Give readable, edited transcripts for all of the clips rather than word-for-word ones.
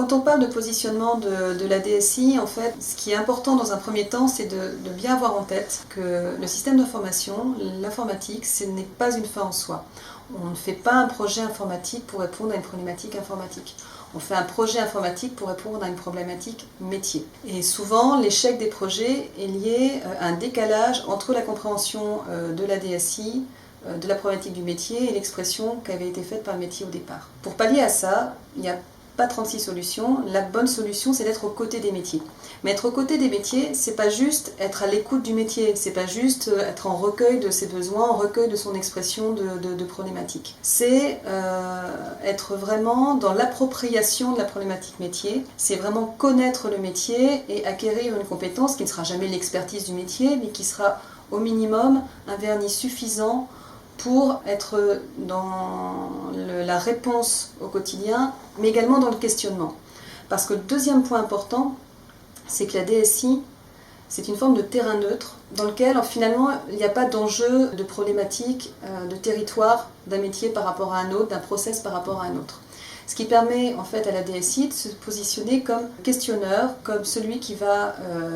Quand on parle de positionnement de la DSI, en fait, ce qui est important dans un premier temps, c'est de bien avoir en tête que le système d'information, l'informatique, ce n'est pas une fin en soi. On ne fait pas un projet informatique pour répondre à une problématique informatique. On fait un projet informatique pour répondre à une problématique métier. Et souvent, l'échec des projets est lié à un décalage entre la compréhension de la DSI, de la problématique du métier et l'expression qui avait été faite par le métier au départ. Pour pallier à ça, il n'y a pas 36 solutions. La bonne solution, c'est d'être aux côtés des métiers. Mais être aux côtés des métiers, c'est pas juste être à l'écoute du métier, c'est pas juste être en recueil de ses besoins, en recueil de son expression de problématiques. C'est être vraiment dans l'appropriation de la problématique métier, c'est vraiment connaître le métier et acquérir une compétence qui ne sera jamais l'expertise du métier, mais qui sera au minimum un vernis suffisant pour être dans la réponse au quotidien, mais également dans le questionnement. Parce que le deuxième point important, c'est que la DSI, c'est une forme de terrain neutre dans lequel finalement il n'y a pas d'enjeu de problématique de territoire d'un métier par rapport à un autre, d'un process par rapport à un autre. Ce qui permet en fait à la DSI de se positionner comme questionneur, comme celui qui va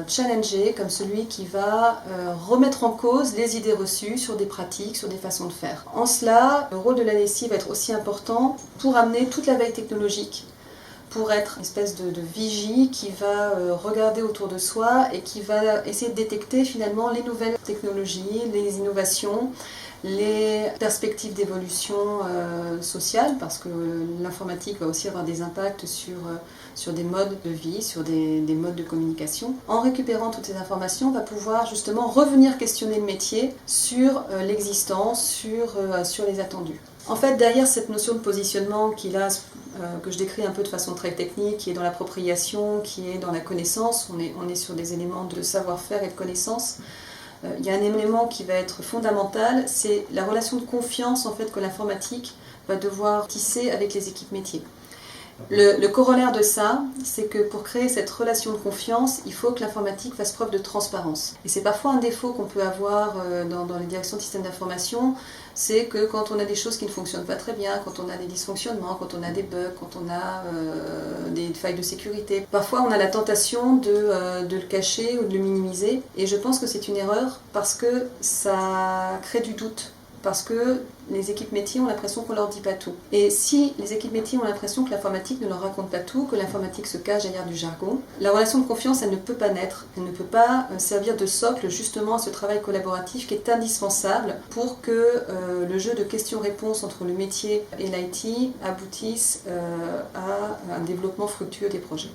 challenger, comme celui qui va remettre en cause les idées reçues sur des pratiques, sur des façons de faire. En cela, le rôle de la DSI va être aussi important pour amener toute la veille technologique, pour être une espèce de vigie qui va regarder autour de soi et qui va essayer de détecter finalement les nouvelles technologies, les innovations, les perspectives d'évolution sociale, parce que l'informatique va aussi avoir des impacts sur des modes de vie, sur des modes de communication. En récupérant toutes ces informations, on va pouvoir justement revenir questionner le métier sur l'existence, sur les attendus. En fait, derrière cette notion de positionnement que je décris un peu de façon très technique, qui est dans l'appropriation, qui est dans la connaissance, on est sur des éléments de savoir-faire et de connaissance. Il y a un élément qui va être fondamental, c'est la relation de confiance en fait, que l'informatique va devoir tisser avec les équipes métiers. Le corollaire de ça, c'est que pour créer cette relation de confiance, il faut que l'informatique fasse preuve de transparence. Et c'est parfois un défaut qu'on peut avoir dans les directions de systèmes d'information, c'est que quand on a des choses qui ne fonctionnent pas très bien, quand on a des dysfonctionnements, quand on a des bugs, quand on a des failles de sécurité, parfois on a la tentation de le cacher ou de le minimiser. Et je pense que c'est une erreur parce que ça crée du doute. Parce que les équipes métiers ont l'impression qu'on ne leur dit pas tout. Et si les équipes métiers ont l'impression que l'informatique ne leur raconte pas tout, que l'informatique se cache derrière du jargon, la relation de confiance, elle ne peut pas naître. Elle ne peut pas servir de socle justement à ce travail collaboratif qui est indispensable pour que le jeu de questions-réponses entre le métier et l'IT aboutisse à un développement fructueux des projets.